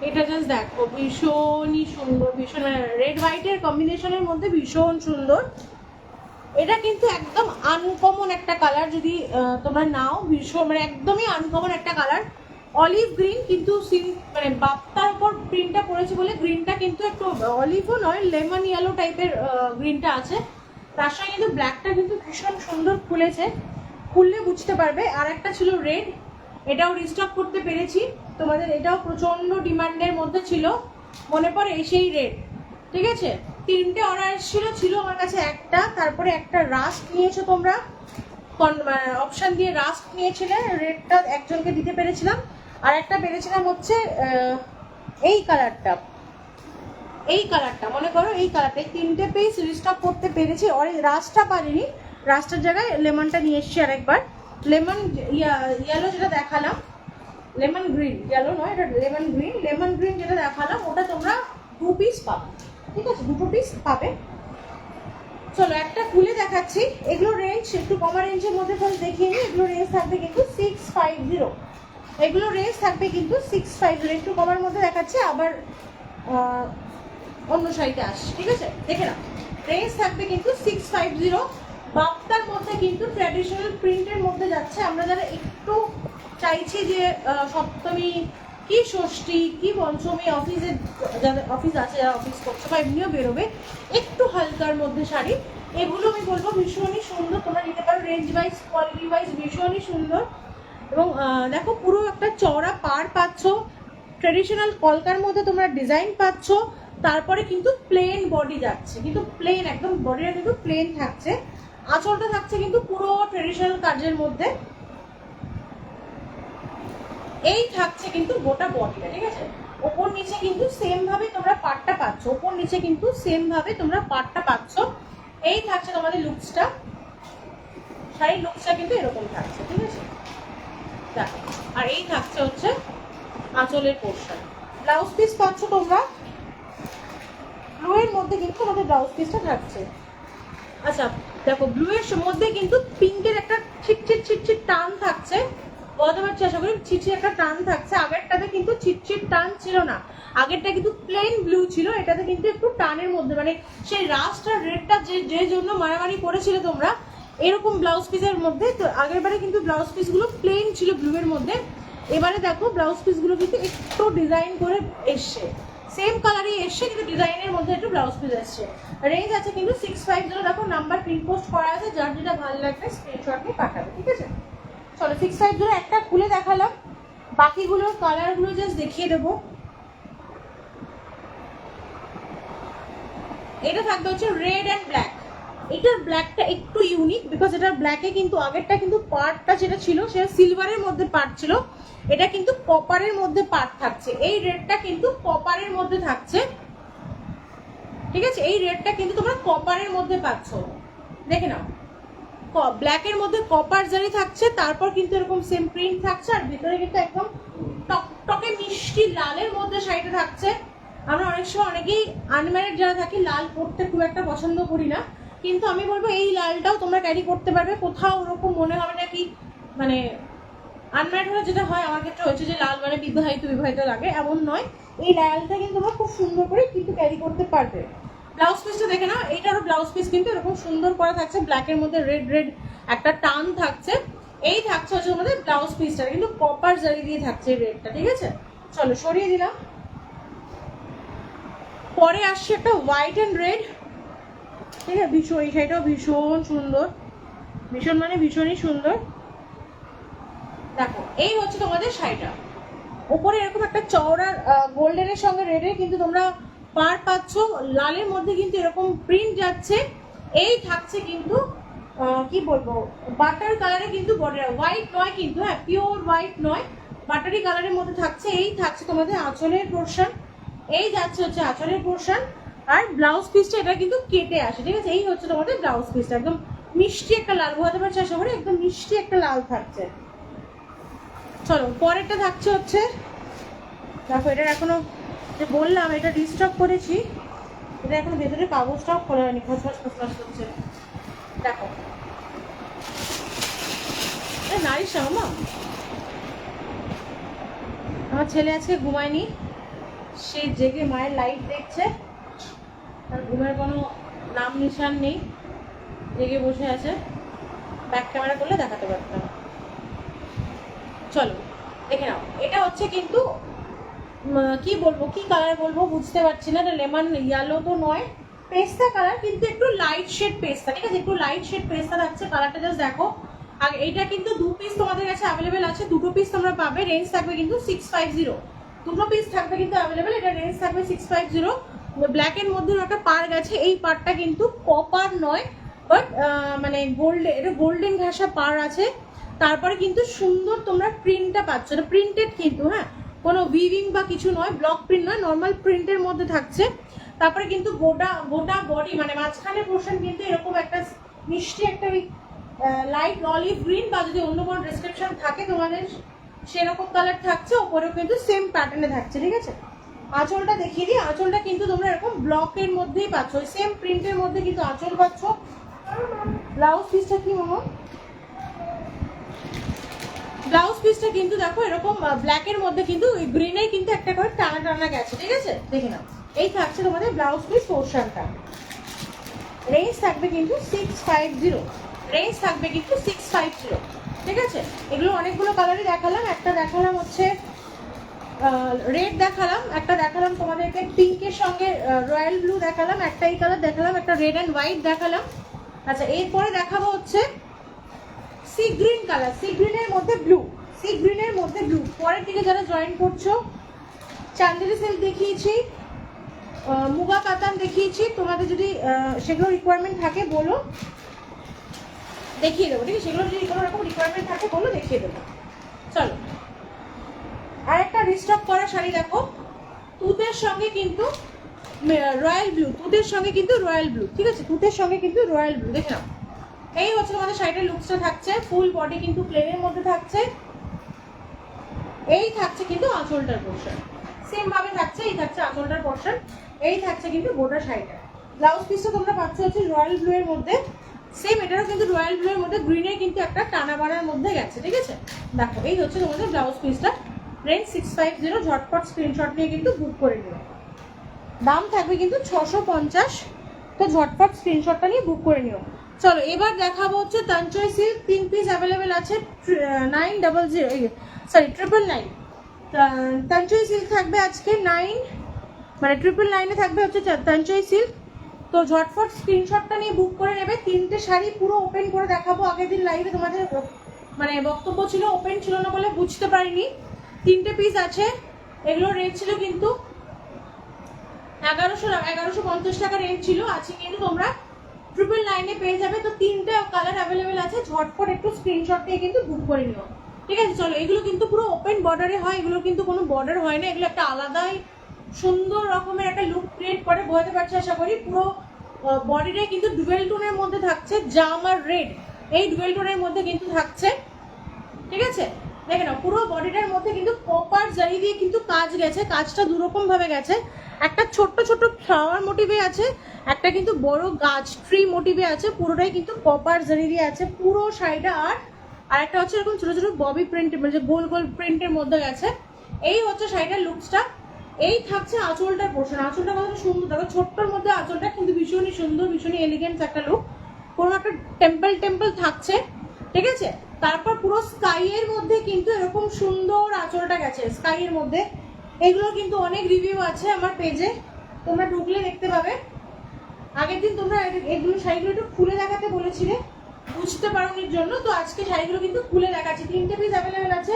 এটা জাস্ট দেখো ভীষণই সুন্দর, ভীষণ মানে রেড হোয়াইটের কম্বিনেশনের মধ্যে ভীষণ সুন্দর। এটা কিন্তু একদম আনকমন একটা কালার, যদি তোমরা নাও ভীষণ মানে একদমই আনকমন একটা কালার। অলিভ গ্রিন কিন্তু মানে বাপ্তার উপর প্রিন্টটা পড়েছে বলে গ্রিনটা কিন্তু একটু অলিভও নয়, লেমন ইয়েলো টাইপের গ্রিনটা আছে, তার সঙ্গে কিন্তু ব্ল্যাকটা কিন্তু ভীষণ সুন্দর খুলেছে। খুললে বুঝতে পারবে। আর একটা ছিল রেড, এটাও রিস্টক করতে পেরেছি তোমাদের, এটাও প্রচন্ড ডিমান্ডের মধ্যে ছিল, মনে পড়ে সেই রেড, ঠিক আছে। 3টে অর্ডার ছিল আমার কাছে একটা, তারপরে একটা রাস্ট নিয়েছো তোমরা, অপশন দিয়ে রাস্ট নিয়েছিলে, রেডটা একজনকে দিতে পেরেছিলাম, আর একটা পেরেছিলাম হচ্ছে এই কালারটা, মনে করো এই কালারটা, এই 3টে পিস রিস্টক করতে পেরেছি। আর রাস্টটা পারিনি, রাস্টের জায়গায় লেমনটা নিয়ে এসেছি আরেকবার। লেমন ইয়েলো যেটা দেখালাম, লেমন গ্রিন, ইয়েলো নয় এটা লেমন গ্রিন যেটা দেখালাম ওটা তোমরা 2 পিস পাবে, ঠিক আছে, 2 পিস পাবে। চলো একটা খুলে দেখাচ্ছি। এগুলো রেঞ্জ একটু কমা রেঞ্জের মধ্যে ফার্স্ট দেখিয়ে নিই। এগুলো রেঞ্জ থাকবে কিন্তু 650, এগুলো রেঞ্জ থাকবে কিন্তু 650, একটু কমার মধ্যে দেখাচ্ছি, আবার অন্য সাইডে আসছে, ঠিক আছে, দেখে নাও। রেঞ্জ থাকবে কিন্তু 650, বাপ্তার মধ্যে কিন্তু ট্র্যাডিশনাল প্রিন্টের মধ্যে যাচ্ছে। আমরা যারা একটু চাইছি যে সপ্তমী কি ষষ্ঠী কি পঞ্চমী অফিসে, যাদের অফিস আছে, যারা অফিস করছে বা এমনিও বেরোবে, একটু হালকার মধ্যে শাড়ি, এগুলো আমি বলবো ভীষণই সুন্দর, তোমরা নিতে পারো। রেঞ্জ ওয়াইজ কোয়ালিটি ওয়াইজ ভীষণই সুন্দর। এবং দেখো পুরো একটা চওড়া পাড় পাচ্ছ, ট্রেডিশনাল কলকার মধ্যে তোমরা ডিজাইন পাচ্ছ, তারপরে কিন্তু প্লেন বডি যাচ্ছে, কিন্তু প্লেন একদম বডিটা কিন্তু প্লেন থাকছে। আঁচলটা থাকছে কিন্তু পুরো ট্রেডিশনাল কাজের মধ্যে, এই থাকছে কিন্তু গোটা বডিটা, ঠিক আছে। ওপর নিচে কিন্তু সেম ভাবে তোমরা পাটটা পাচ্ছ, ওপর নিচে কিন্তু সেম ভাবে তোমরা পাটটা পাচ্ছ। এই থাকছে তোমাদের লুকসটা, শাড়ির লুকসটা কিন্তু এরকম থাকছে, ঠিক আছে, দেখো। আর এই থাকছে হচ্ছে আঁচলের পোর্শন। ব্লাউজ পিস পাচ্ছ তোমরা ব্লু এর মধ্যে, কিন্তু তোমাদের ব্লাউজ পিসটা থাকছে। আচ্ছা দেখো, ব্লু এর মধ্যে কিন্তু পিঙ্কের একটা ছিটছিট টান থাকছে, বলতে পারছি আশা করি, ছিটছিট একটা টান থাকছে। আগেরটাতে কিন্তু ছিটছিট টান ছিল না, আগেরটা কিন্তু প্লেন ব্লু ছিল, এটাতে কিন্তু একটু টানের মধ্যে, মানে সেই রাস্ট আর রেডটা যে জন্য মারামারি করেছিল তোমরা এরকম ব্লাউজ পিসের মধ্যে, তো আগের বারে কিন্তু ব্লাউজ পিসগুলো প্লেন ছিল ব্লু এর মধ্যে, এবারে দেখো ব্লাউজ পিসগুলো কিন্তু একটু ডিজাইন করে এসছে, সেম কালারই এসছে কিন্তু ডিজাইনের মধ্যে একটু ব্লাউজ পিস এসছে। রেঞ্জ আছে কিন্তু 650, দেখো নাম্বার প্রিন্ট পোস্ট করা আছে, যার যেটা ভালো লাগবে স্ক্রিনশট নিয়ে পাঠাবে, ঠিক আছে। চলো 650 একটা খুলে দেখালাম, বাকিগুলোর কালারগুলো জাস্ট দেখিয়ে দেবো। এটা থাকবে হচ্ছে রেড অ্যান্ড ব্ল্যাক, এটার ব্ল্যাকটা একটু ইউনিক, বিকজ এটার ব্ল্যাকে কিন্তু আগেরটা কিন্তু পার্টটা যেটা ছিল সেটা সিলভারের মধ্যে পার্ট ছিল, এটা কিন্তু কপারের মধ্যে পার্ট থাকছে। এই রেডটা কিন্তু কপারের মধ্যে থাকছে, ঠিক আছে, এই রেডটা কিন্তু তোমরা কপারের মধ্যে পাচ্ছ, দেখে নাও। ব্ল্যাকের মধ্যে কপার জারি থাকছে, তারপর কিন্তু এরকম সেম প্রিন্ট থাকছে, আর ভিতরে কিন্তু একদম টকটকে মিষ্টি লালের মধ্যে শাড়িটা থাকছে। আমরা অনেক সময় অনেকেই আনম্যারিড যারা থাকি লাল পরতে খুব একটা পছন্দ করি না, কিন্তু আমি বলবো এই লালটাও তোমরা ক্যারি করতে পারবে, কোথাও ওরকম মনে হবে না কি মানে আনম্যারিড হলে যেটা হয়, আমার ক্ষেত্রে হয়েছে যে লাল মানে বিবাহিত লাগে, এমন নয়, এই লালটা কিন্তু তোমরা খুব সুন্দর করে কিন্তু ক্যারি করতে পারবে। ব্লাউজ পিসটা দেখে নাও, এইটারও ব্লাউজ পিস কিন্তু এরকম সুন্দর করা থাকছে, ব্ল্যাকের মধ্যে রেড একটা টান থাকছে। এই থাকছে হচ্ছে তোমাদের ব্লাউজ পিসটা, কিন্তু কপার জারি দিয়ে থাকছে রেডটা, ঠিক আছে। চলো সরিয়ে দিলাম। পরে আসছে একটা হোয়াইট অ্যান্ড রেড, ঠিক আছে, ভীষণ, এই শাড়িটাও ভীষণ সুন্দর, ভীষণ মানে ভীষণই সুন্দর। দেখো এই হচ্ছে তোমাদের শাড়িটা, ওপরে এরকম একটা চওড়া গোল্ডেনের সঙ্গে রেডের কিন্তু তোমরা পার পাচ্ছ, লালের মধ্যে কিন্তু এরকম প্রিন্ট যাচ্ছে। এই থাকছে কিন্তু কি বলবো বাটার কালারে, কিন্তু বর্ডার হোয়াইট নয় কিন্তু, হ্যাঁ পিওর হোয়াইট নয়, বাটারি কালারের মধ্যে থাকছে। এই থাকছে তোমাদের আঁচলের পোর্শন, এই যাচ্ছে হচ্ছে আঁচলের পোর্শন, আর ব্লাউজ পিসটা এটা কিন্তু কেটে আসে, ঠিক আছে। এই হচ্ছে তোমাদের ব্লাউজ পিসটা, একদম মিষ্টি একটা লাল, বোঝাতে পারছি আশা করি, একদম মিষ্টি একটা লাল থাকছে। চলো পরেরটা থাকছে হচ্ছে, দেখো এটার এখনো যে বললাম এটা রিস্টক করেছি, এটা এখন ভেতরে কাগজটাও খোলা হয়নি, খসখস করছে। দেখো নারী শামা, আমার ছেলে আজকে ঘুমায়নি, সে জেগে মায়ের লাইট দেখছে, তার ঘুমের কোনো নাম নিশান নেই, জেগে বসে আছে, ব্যাক ক্যামেরা করলে দেখাতে পারতাম। চলো দেখে নাও, এটা হচ্ছে কিন্তু কি বলবো, কি কালার বলবো বুঝতে পারছি না, এটা লেমন ইয়েলো তো নয়, পেস্তা কালার, কিন্তু একটু লাইট শেড পেস্তা, ঠিক আছে, একটু লাইট শেড পেস্তা থাকছে, কালারটা জাস্ট দেখো। আর এইটা কিন্তু 2 পিস তোমাদের কাছে অ্যাভেলেবেল আছে, 2টো পিস তোমরা পাবে। রেঞ্জ থাকবে কিন্তু 650, 2টো পিস থাকবে কিন্তু অ্যাভেলেবেল। এটা রেঞ্জ থাকবে 650। ব্ল্যাক এর মধ্যে একটা পার গেছে, এই পারটা কিন্তু কপার নয় বাট মানে গোল্ডেন, এটা গোল্ডেন ঘাসা পার আছে। তারপরে কিন্তু সুন্দর তোমরা প্রিন্টটা পাচ্ছ, এটা প্রিন্টেড কিন্তু, হ্যাঁ কোনো উইভিং বা কিছু নয়, ব্লক প্রিন্ট নয়, নর্মাল প্রিন্টের মধ্যে থাকছে। তারপরে কিন্তু গোটা বডি মানে মাঝখানে পোর্শন কিন্তু এরকম একটা মিষ্টি একটা লাইট অলিভ গ্রিন বা যদি অন্য কোনো ডেসক্রিপশন থাকে তোমাদের সেরকম কালার থাকছে, ওপরেও কিন্তু সেম প্যাটার্নে থাকছে, ঠিক আছে। আঁচলটা দেখিয়ে দিই, আঁচলটা কিন্তু তোমরা এরকম ব্লকের মধ্যেই পাচ্ছ, ওই সেম প্রিন্টের মধ্যে কিন্তু আঁচল পাচ্ছ। ব্লাউজ পিসটা কি মামা? ব্লাউজ পিসটা কিন্তু দেখো এরকম ব্ল্যাকের মধ্যে কিন্তু ওই গ্রিনের কিন্তু একটা করে টানা টানা গেছে, ঠিক আছে, দেখে নাও। এই থাকছে তোমাদের ব্লাউজ পিস পোর্শনটা। রেঞ্জ থাকবে কিন্তু 650, রেঞ্জ থাকবে কিন্তু 650, ঠিক আছে। এগুলো অনেকগুলো কালারই দেখালাম, একটা দেখালাম হচ্ছে রেড দেখালাম, একটা দেখালাম তোমাদেরকে পিঙ্কের সঙ্গে রয়্যাল ব্লু দেখালাম, একটা এই কালার দেখালাম, একটা রেড অ্যান্ড হোয়াইট দেখালাম। আচ্ছা এরপরে দেখাবো হচ্ছে সি গ্রিন কালার, সি গ্রিনের মধ্যে ব্লু, সি গ্রিনের মধ্যে ব্লু। পরের দিকে যারা জয়েন করছো, চান্দেরি সিল্ক দেখিয়েছি, মুগা কাতান দেখিয়েছি, তোমাদের যদি সেগুলো রিকোয়ারমেন্ট থাকে বলো, দেখিয়ে দেবো, ঠিক আছে। সেগুলো যদি কোনো রকম রিকোয়ারমেন্ট থাকে বলো, দেখিয়ে দেবো। চলো আর একটা রিস্টক করা শাড়ি দেখো, তুতের সঙ্গে কিন্তু রয়্যাল ব্লু, তুতের সঙ্গে কিন্তু রয়্যাল ব্লু, ঠিক আছে, তুতের সঙ্গে কিন্তু রয়্যাল ব্লু, দেখে নাও। এই হচ্ছে তোমাদের শাড়িটার লুকসটা থাকছে, ফুল বডি কিন্তু প্লেনের মধ্যে থাকছে। এই থাকছে কিন্তু আঁচলটার পোর্শন, সেম ভাবে থাকছে, এই থাকছে আঁচলটার পোর্শন, এই থাকছে কিন্তু গোটা শাড়িটা। ব্লাউজ পিসটা তোমরা পাচ্ছ হচ্ছে রয়্যাল ব্লু এর মধ্যে, সেম এটারও কিন্তু রয়্যাল ব্লু এর মধ্যে গ্রিনের কিন্তু একটা টানা বানার মধ্যে গেছে, ঠিক আছে। দেখো এই হচ্ছে তোমাদের ব্লাউজ পিসটা। রেঞ্জ 650, ঝটপট স্ক্রিনশট নিয়ে কিন্তু বুক করে নিও। দাম থাকবে কিন্তু 650, তো ঝটপট স্ক্রিনশটটা নিয়ে বুক করে নিও। চলো এবার দেখাবো হচ্ছে তানচই সিল্ক, 3 পিস অ্যাভেলেবেল আছে 900, সরি 999। তানচই সিল্ক থাকবে আজকে 9 মানে 999 থাকবে হচ্ছে তানচই সিল্ক। তো ঝটফট স্ক্রিনশটটা নিয়ে বুক করে নেবে। 3টে শাড়ি পুরো ওপেন করে দেখাবো, আগের দিন লাইভে তোমাদের মানে বক্তব্য ছিল ওপেন ছিল না বলে বুঝতে পারিনি। 3টে পিস আছে, এগুলো রেট ছিল কিন্তু 1150 টাকা রেট ছিল, আছে কিন্তু তোমরা 999 পেয়ে যাবে। তো 3টে কালার অ্যাভেলেবেল আছে, ঝটপট একটু স্ক্রিনশট দিয়ে কিন্তু বুক করে নিও, ঠিক আছে। চলো এগুলো কিন্তু পুরো ওপেন বর্ডারে হয়, এগুলো কিন্তু কোনো বর্ডার হয় না, এগুলো একটা আলাদাই সুন্দর রকমের একটা লুক ক্রিয়েট করে, বোঝাতে পারছি আশা করি। পুরো বডিটা কিন্তু ডুয়েল টোনের মধ্যে থাকছে, জাম আর রেড এই ডুয়েল টোনের মধ্যে কিন্তু থাকছে, ঠিক আছে। দেখে নাও পুরো বডিটার মধ্যে কিন্তু কপার জারি দিয়ে কিন্তু কাজ গেছে, কাজটা দুরকম ভাবে গেছে। একটা ছোট্ট ছোট্ট ফ্লাওয়ার মোটিভে আছে, একটা কিন্তু বড় গাছ ট্রি মোটিভে আছে, পুরোটাই কিন্তু কপার জারি দিয়ে আছে পুরো শাড়িটা। আর একটা হচ্ছে এরকম ছোট ছোট ববি প্রিন্ট মানে গোল গোল প্রিন্টের মধ্যে গেছে। এই হচ্ছে শাড়িটার লুকসটা। এই থাকছে আঁচলটার পোর্শন, আঁচলটা কতটা সুন্দর দেখো, ছোট্টর মধ্যে আঁচলটা কিন্তু ভীষণই সুন্দর, ভীষণই এলিগেন্ট একটা লুক। কোনো একটা টেম্পল থাকছে, ঠিক আছে। তারপর পুরো স্কাইয়ের মধ্যে কিন্তু এরকম সুন্দর আঁচলটা গেছে স্কাইয়ের মধ্যে। এগুলো কিন্তু অনেক রিভিউ আছে আমার পেজে, তোমরা ঢুকলে দেখতে পাবে। আগের দিন তোমরা এগুলো শাড়িগুলো একটু খুলে দেখাতে বলেছিলে, বুঝতে পারোনির জন্য, তো আজকে শাড়িগুলো কিন্তু খুলে দেখাচ্ছি। 3টে পিস অ্যাভেলেবেল আছে,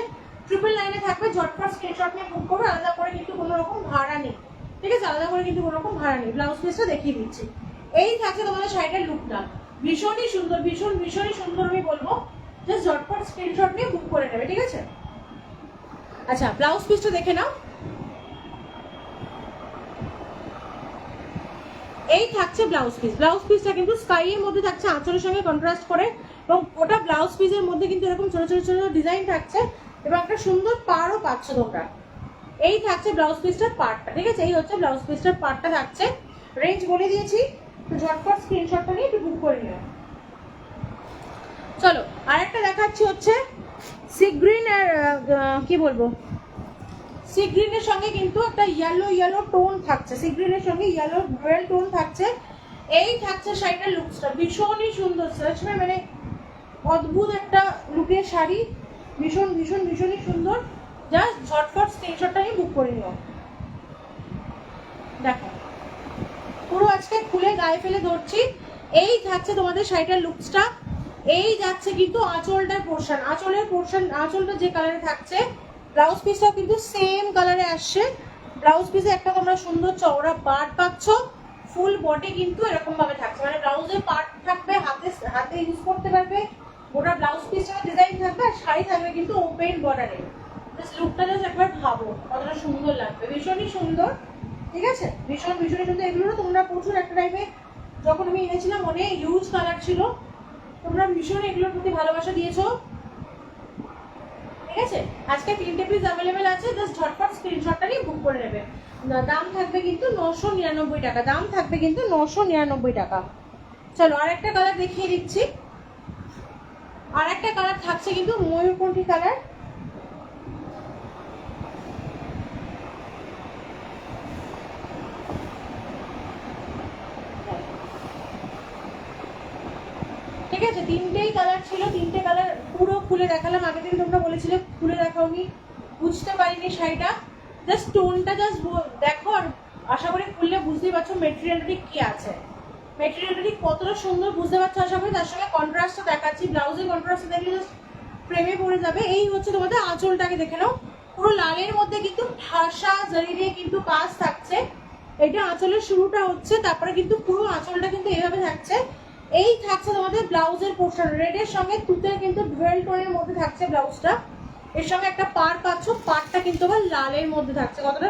999 থাকবে, ঝটপট স্ক্রিনশট নিয়ে বুক করো। আলাদা করে কিন্তু কোনো রকম ভাড়া নেই, ঠিক আছে, আলাদা করে কিন্তু কোনো রকম ভাড়া নেই। ব্লাউজ পিসটা দেখিয়ে দিচ্ছি। এই থাকছে তোমাদের শাড়িটার লুকটা, ভীষণই সুন্দর, ভীষণই সুন্দর আমি বলবো। জাস্ট ঝটপট স্ক্রিনশট নিয়ে বুক করে নেবে, ঠিক আছে। আচ্ছা ব্লাউজ পিসটা দেখে নাও। এই থাকছে ব্লাউজ পিস, ব্লাউজ পিসটা কিন্তু স্কাই এর মধ্যে থাকছে, আঁচলের সঙ্গে কন্ট্রাস্ট করে, এবং ওটা ব্লাউজ পিসের মধ্যে কিন্তু এরকম ছোট ছোট ছোট ডিজাইন থাকছে, এবং একটা সুন্দর পাড়ও পাচ্ছ তোমরা। এই থাকছে ব্লাউজ পিসটার পার্টটা, ঠিক আছে। এই হচ্ছে ব্লাউজ পিসটার পার্টটা থাকছে। রেঞ্জ বলে দিয়েছি, তো ঝটপট স্ক্রিনশটটা নিয়ে একটু বুক করে নিও। চলো আরেকটা দেখাচ্ছি হচ্ছে সি গ্রিন, আর কি বলবো, সি গ্রিনের সঙ্গে কিন্তু একটা ইয়েলো টোন থাকছে, সি গ্রিনের সঙ্গে ইয়েলো রয়্যাল টোন থাকছে। এই থাকছে শাড়িটার লুকসটা, ভীষণই সুন্দর, মানে অদ্ভুত একটা লুকের শাড়ি, ভীষণই সুন্দর। জাস্ট ঝটফট স্ক্রিনশটটা নিয়ে বুক করে নিও। দেখো পুরো আজকে খুলে গায়ে ফেলে ধরছি। এই থাকছে তোমাদের শাড়িটার লুকসটা, এই যাচ্ছে কিন্তু আঁচলটার পোর্শন, আঁচলটা যে কালারে থাকছে, ব্লাউজ পিসটাও কিন্তু সেম কালারে আসছে। ব্লাউজ পিসে একটা তোমরা সুন্দর চওড়া পার্ট পাচ্ছ, ফুল বডি কিন্তু এরকম ভাবে থাকছে, মানে ব্লাউজের পার্ট থাকবে, হাতে ইউজ করতে পারবে, গোটা ব্লাউজ পিসটা ডিজাইন থাকবে, আর শাড়ি থাকবে কিন্তু ওপেন বর্ডারে। জাস্ট লুকটা জাস্ট একবার ভাবো কতটা সুন্দর লাগবে, ভীষণই সুন্দর। ঠিক আছে, ভীষণই সুন্দর। এগুলো তোমরা প্রচুর একটা টাইমে যখন আমি এনেছিলাম অনেক ইউজ কালার ছিল, তোমরা ভীষণ এগুলোর প্রতি ভালোবাসা দিয়েছো। ঠিক আছে, আজকে 3টে পিস অ্যাভেলেবেল আছে, জাস্ট ঝটপট স্ক্রিনশটটা নিয়ে বুক করে নেবে। দাম থাকবে কিন্তু 999 টাকা, দাম থাকবে কিন্তু 999 টাকা। চলো আর একটা কালার দেখিয়ে দিচ্ছি, আর একটা কালার থাকছে কিন্তু ময়ূরকণ্ঠী কালার। ঠিক আছে, 3টেই কালার ছিল, 3টে কালার পুরো খুলে দেখালাম। আগের দিন তোমরা বলেছিলে খুলে দেখাওনি, বুঝতে পারিনি শাড়িটা। জাস্ট টোনটা জাস্ট দেখো, আর আশা করি খুললে বুঝতেই পারছো মেটেরিয়ালটা ঠিক কি আছে, মেটেরিয়ালটা ঠিক কতটা সুন্দর বুঝতে পারছো আশা করি। তার সঙ্গে কন্ট্রাস্টটা দেখাচ্ছি, ব্লাউজের কন্ট্রাস্টটা দেখলে জাস্ট প্রেমে পড়ে যাবে। এই হচ্ছে তোমাদের আঁচলটাকে দেখে নাও, পুরো লালের মধ্যে কিন্তু ঠাসা জরি দিয়ে কিন্তু কাজ থাকছে। এটা আঁচলের শুরুটা হচ্ছে, তারপরে কিন্তু পুরো আঁচলটা কিন্তু এইভাবে থাকছে। এই থাকছে তোমাদের ব্লাউজের পোর্শন, রেডের সঙ্গে তুতের কিন্তু ডুয়েল টোনের মধ্যে থাকছে ব্লাউজটা। এর সঙ্গে একটা পার পাচ্ছ, পারটা কিন্তু আবার লালের মধ্যে থাকছে, কতটা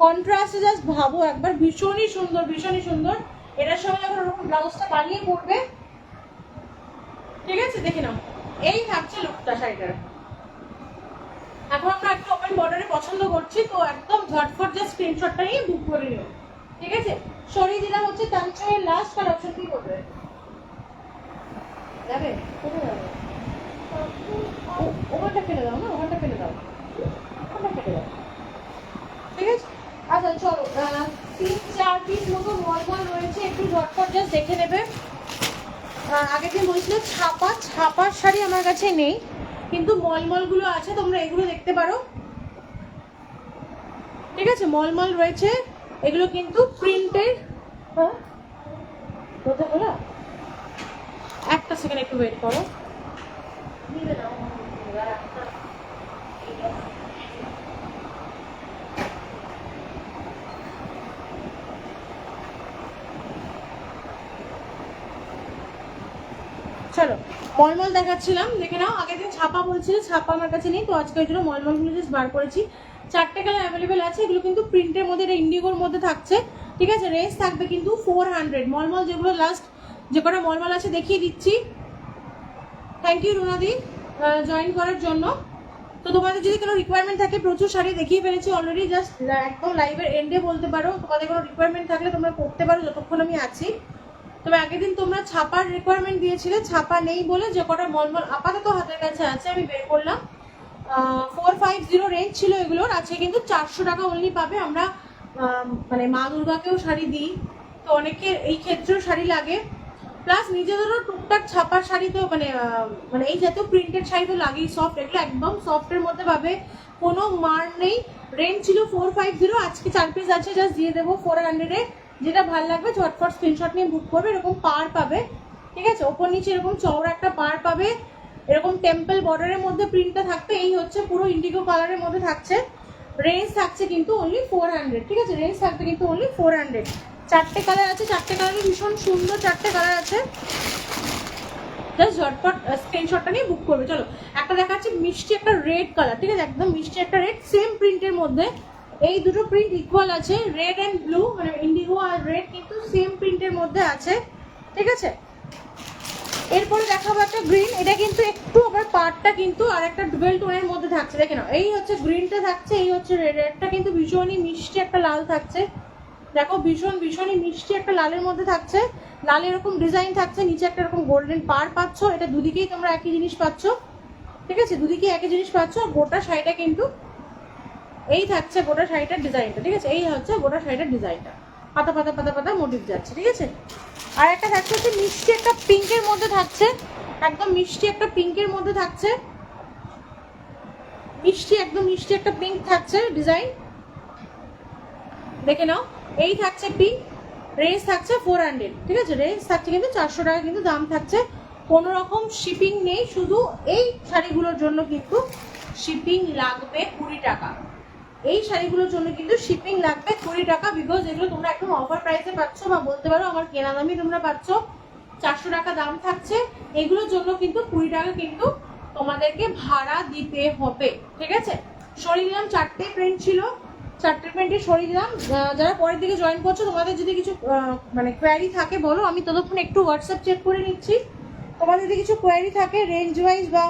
কন্ট্রাস্টে জাস্ট ভাবো একবার, ভীষণই সুন্দর, ভীষণই সুন্দর। এটার সঙ্গে যখন ওরকম ব্লাউজটা বানিয়ে পড়বে, ঠিক আছে, দেখে নাও এই থাকছে লুকটা শাড়িটার। এখন আমরা একটা ওপেন বর্ডারে পছন্দ করছি, তো একদম ঝটফট জাস্ট স্ক্রিনশটটা নিয়ে বুক করে নিও। ঠিক আছে, সরিয়ে দিলাম হচ্ছে তানচয়ের লাস্ট কালার অপশন। কি করবে যাবে, কোথায় যাবে? ওখানটা ফেলে দাও না, ওখানটা ফেলে দাও, ওখানটা ফেলে দাও। ঠিক আছে, আচ্ছা চলো, 3-4 পিস মতো মলমল রয়েছে, একটু ঝটপট জাস্ট দেখে নেবে। আগের দিন বলছিল ছাপার শাড়ি আমার কাছে নেই, কিন্তু মলমলগুলো আছে, তোমরা এগুলো দেখতে পারো। ঠিক আছে, মলমল রয়েছে, এগুলো কিন্তু প্রিন্টের। হ্যাঁ, কোথায় বলা, একটা সেকেন্ড একটু ওয়েট করো। চলো মলমল দেখাচ্ছিলাম, দেখে নাও। আগের দিন ছাপা বলছিল, ছাপা আমার কাছে নেই, তো আজকে ওই জন্য মলমলগুলো জাস্ট বার করেছি। 4টে কালার অ্যাভেলেবেল আছে, এগুলো কিন্তু প্রিন্টের মধ্যে, এটা ইন্ডিগোর মধ্যে থাকছে। ঠিক আছে, রেঞ্জ থাকবে কিন্তু 400। মলমল যেগুলো লাস্ট যে কটা মলমল আছে দেখিয়ে দিচ্ছি। থ্যাংক ইউ রুনাদি জয়েন করার জন্য। তো তোমাদের যদি কোনো রিকোয়ারমেন্ট থাকে, প্রচুর শাড়ি দেখিয়ে ফেলেছি অলরেডি, জাস্ট একদম লাইভের এন্ডে বলতে পারো তোমাদের কোনো রিকোয়ারমেন্ট থাকলে তোমরা করতে পারো যতক্ষণ আমি আছি। তবে আগের দিন তোমরা ছাপার রিকোয়ারমেন্ট দিয়েছিলে, ছাপা নেই বলে যে কটা মলমল আপাতত হাতের কাছে আছে আমি বের করলাম। 450 রেঞ্জ ছিল এগুলোর, আছে কিন্তু 400 টাকা অনলি পাবে। আমরা মানে মা দুর্গাকেও শাড়ি দিই, তো অনেকের এই ক্ষেত্রেও শাড়ি লাগে, প্লাস নিজেদেরও টুকটাক ছাপার শাড়ি তো মানে এই জাতীয় প্রিন্টেড শাড়ি তো লাগেই। সফট, এগুলো একদম সফটের মধ্যে পাবে, কোনো মার নেই। রেঞ্জ ছিল 450, আজকে 4 পিস আছে, জাস্ট দিয়ে দেবো 400-এ। যেটা ভালো লাগবে ঝটফট স্ক্রিনশট নিয়ে বুক করবে। এরকম পার পাবে, ঠিক আছে, ওপর নিচে এরকম চওড়া একটা পার পাবে, এরকম টেম্পল বর্ডারের মধ্যে প্রিন্টটা থাকবে। এই হচ্ছে পুরো ইন্ডিগো কালারের মধ্যে থাকছে। রেঞ্জ থাকছে কিন্তু অনলি 400। ঠিক আছে, রেঞ্জ থাকবে কিন্তু অনলি 400। 4টে কালার আছে, 4টে কালারে ভীষণ সুন্দর 4টে কালার আছে, জাস্ট ঝটপট স্ক্রিনশটটা নিয়ে বুক করবে। চলো একটা দেখাচ্ছি মিষ্টি একটা রেড কালার, ঠিক আছে, একদম মিষ্টি একটা রেড, সেম প্রিন্টের মধ্যে। এই দুটো প্রিন্ট ইকুয়াল আছে, রেড অ্যান্ড ব্লু, মানে ইন্ডিগো আর রেড কিন্তু সেম প্রিন্টের মধ্যে আছে। ঠিক আছে, এরপরে দেখাবো একটা গ্রিন, এটা কিন্তু একটু আবার পার্টটা কিন্তু আর একটা ডুয়েল টোনের মধ্যে থাকছে। দেখে নাও, এই হচ্ছে গ্রিনটা থাকছে, এই হচ্ছে রেডটা কিন্তু ভীষণই মিষ্টি একটা লাল থাকছে। দেখো ভীষণই মিষ্টি একটা লালের মধ্যে থাকছে, লাল এরকম ডিজাইন থাকছে, নিচে একটা এরকম গোল্ডেন পার পাচ্ছ। এটা দুদিকেই তোমরা একই জিনিস পাচ্ছ। ঠিক আছে, দুদিকে একই জিনিস পাচ্ছ। গোটা শাড়িটা কিন্তু এই থাকছে, গোটা শাড়িটার ডিজাইনটা। ঠিক আছে, এই হচ্ছে গোটা শাড়িটার ডিজাইনটা, পাতা পাতা পাতা পাতা মোটিভ যাচ্ছে। ঠিক আছে, আর একটা থাকছে হচ্ছে মিষ্টি একটা পিঙ্কের মধ্যে থাকছে, একদম মিষ্টি একটা পিঙ্কের মধ্যে থাকছে, একদম মিষ্টি একটা পিঙ্ক থাকছে ডিজাইন। দেখে নাও, এই থাকছে পিঙ্ক, রেঞ্জ থাকছে 400। ঠিক আছে, রেঞ্জ থাকছে কিন্তু 400 টাকা কিন্তু দাম থাকছে। কোনো রকম শিপিং নেই, শুধু এই শাড়িগুলোর জন্য কিন্তু শিপিং লাগবে 20 টাকা। এই শাড়িগুলোর জন্য কিন্তু শিপিং লাগবে 20 টাকা, বিকজ এগুলো তোমরা একদম অফার প্রাইসে পাচ্ছ, বা বলতে পারো আমার কেনা দামই তোমরা পাচ্ছ, 400 টাকা দাম থাকছে। এগুলোর জন্য কিন্তু 20 টাকা কিন্তু তোমাদেরকে ভাড়া দিতে হবে, ঠিক আছে। সরিয়ে দিলাম, 4টে প্রিন্ট ছিল, 4টে প্রিন্টে সরিয়ে দিলাম। যারা পরের দিকে জয়েন করছো, তোমাদের যদি কিছু মানে কোয়ারি থাকে বলো, আমি ততক্ষণ একটু হোয়াটসঅ্যাপ চেক করে নিচ্ছি। তোমাদের যদি কিছু কোয়ারি থাকে রেঞ্জ ওয়াইজ বা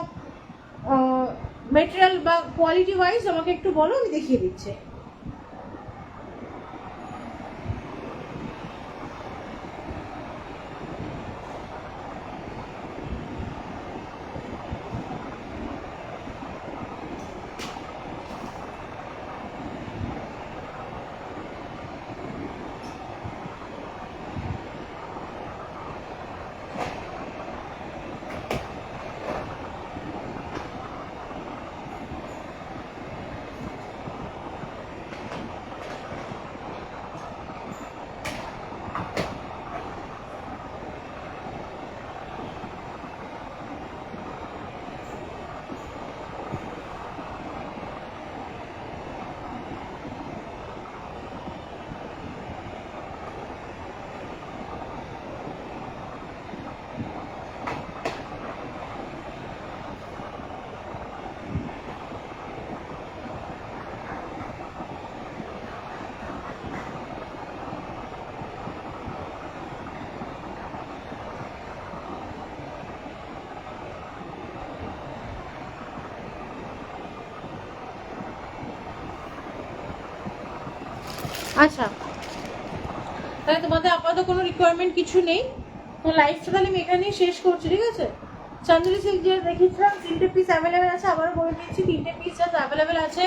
মেটেরিয়াল বা কোয়ালিটি ওয়াইজ আমাকে একটু বলো, আমি দেখিয়ে দিচ্ছি। আচ্ছা, তাহলে তোমাদের আপাতত কোনো রিকোয়ারমেন্ট কিছু নেই, তো লাইফটা তাহলে আমি এখানেই শেষ করছি, ঠিক আছে। চান্দুরি সিল্ক যে দেখিয়েছিলাম 3টে পিস অ্যাভেলেবেল আছে, আবারও বলে দিচ্ছি 3টে পিস জাস্ট অ্যাভেলেবেল আছে।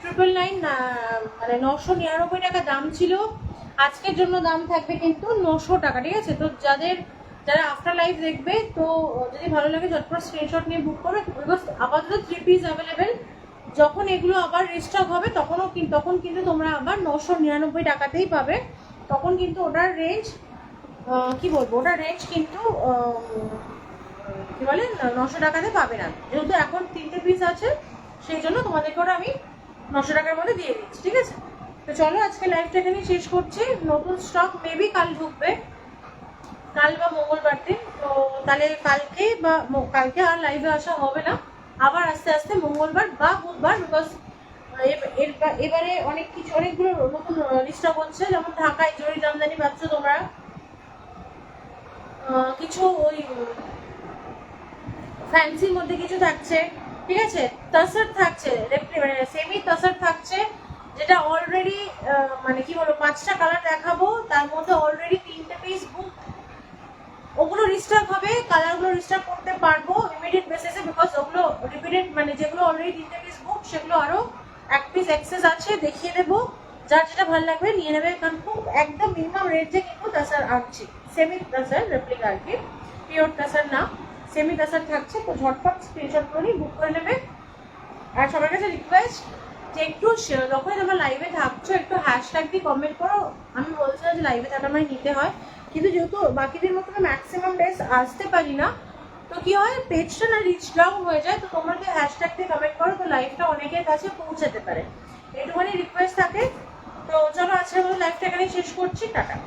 999 মানে 999 টাকা দাম ছিল, আজকের জন্য দাম থাকবে কিন্তু 900 টাকা, ঠিক আছে। তো যারা আফটার লাইফ দেখবে, তো যদি ভালো লাগে ঝটপট স্ক্রিনশট নিয়ে বুক করো, বিকজ আপাতত 3 পিস অ্যাভেলেবেল। যখন এগুলো আবার রিস্টক হবে তখন কিন্তু তোমরা আবার 999 টাকাতেই পাবে। তখন কিন্তু ওটার রেঞ্জ কি বলবো, ওটার রেঞ্জ কিন্তু কি বলে 900 টাকাতে পাবে না, যেহেতু এখন 3টে পিস আছে, সেই জন্য তোমাদেরকে ওটা আমি 900 টাকার মধ্যে দিয়ে দিচ্ছি, ঠিক আছে। তো চলো আজকে লাইভটা এখানেই শেষ করছি। নতুন স্টক মেবি কাল ঢুকবে, কাল বা মঙ্গলবার দিন। তো তাহলে কালকে আর লাইভে আসা হবে না, আবার আস্তে আস্তে মঙ্গলবার বা বুধবার, বিকজ এবারে অনেকগুলো নতুন স্টক হচ্ছে, যেমন ঢাকায় জরি জামদানি পাচ্ছ তোমরা, কিছু ওই ফ্যান্সির মধ্যে কিছু থাকছে, ঠিক আছে। তাসার থাকছে, মানে সেমি তাসার থাকছে, যেটা অলরেডি মানে কি বলবো 5টা কালার দেখাবো, তার মধ্যে অলরেডি 3টে পিস বুক, ওগুলো রিস্টক হবে, কালারগুলো রিস্টক করতে পারবো ইমিডিয়েট বেসিসে, বিকজ ওগুলো রিপিটেড, মানে যেগুলো অলরেডি 3টে পিস বুক, সেগুলো আরো 1 পিস এক্সেস আছে, দেখিয়ে দেবো। যার যেটা ভালো লাগবে নিয়ে নেবে, কারণ খুব একদম মিনিমাম রেঞ্জে কিন্তু তাসার আনছি, সেমি তাসার রেপ্লিকা আর কি, পিওর তাসার না, সেমি তাসার থাকছে। তো ঝটপট স্ক্রিনশট করে বুক করে নেবে। আর সবার কাছে রিকোয়েস্ট যে একটু যখনই তোমরা লাইভে থাকছো একটু হ্যাশট্যাগ দিয়ে কমেন্ট করো। আমি বলছি না যে লাইভে থাকা মানে নিতে হয়, কিন্তু যেহেতু বাকিদের মতো ম্যাক্সিমাম ডেজ আসতে পারি না, তো কি হয় পেজটা না রিচ ডাউন হয়ে যায়। তো তোমরা যদি হ্যাশট্যাগ দিয়ে কমেন্ট করো, তো লাইভটা অনেকের কাছে পৌঁছাতে পারে, এটুখানি রিকোয়েস্ট থাকে। তো চলো আজকের মতো লাইভটা এখানেই শেষ করছি, টাটা।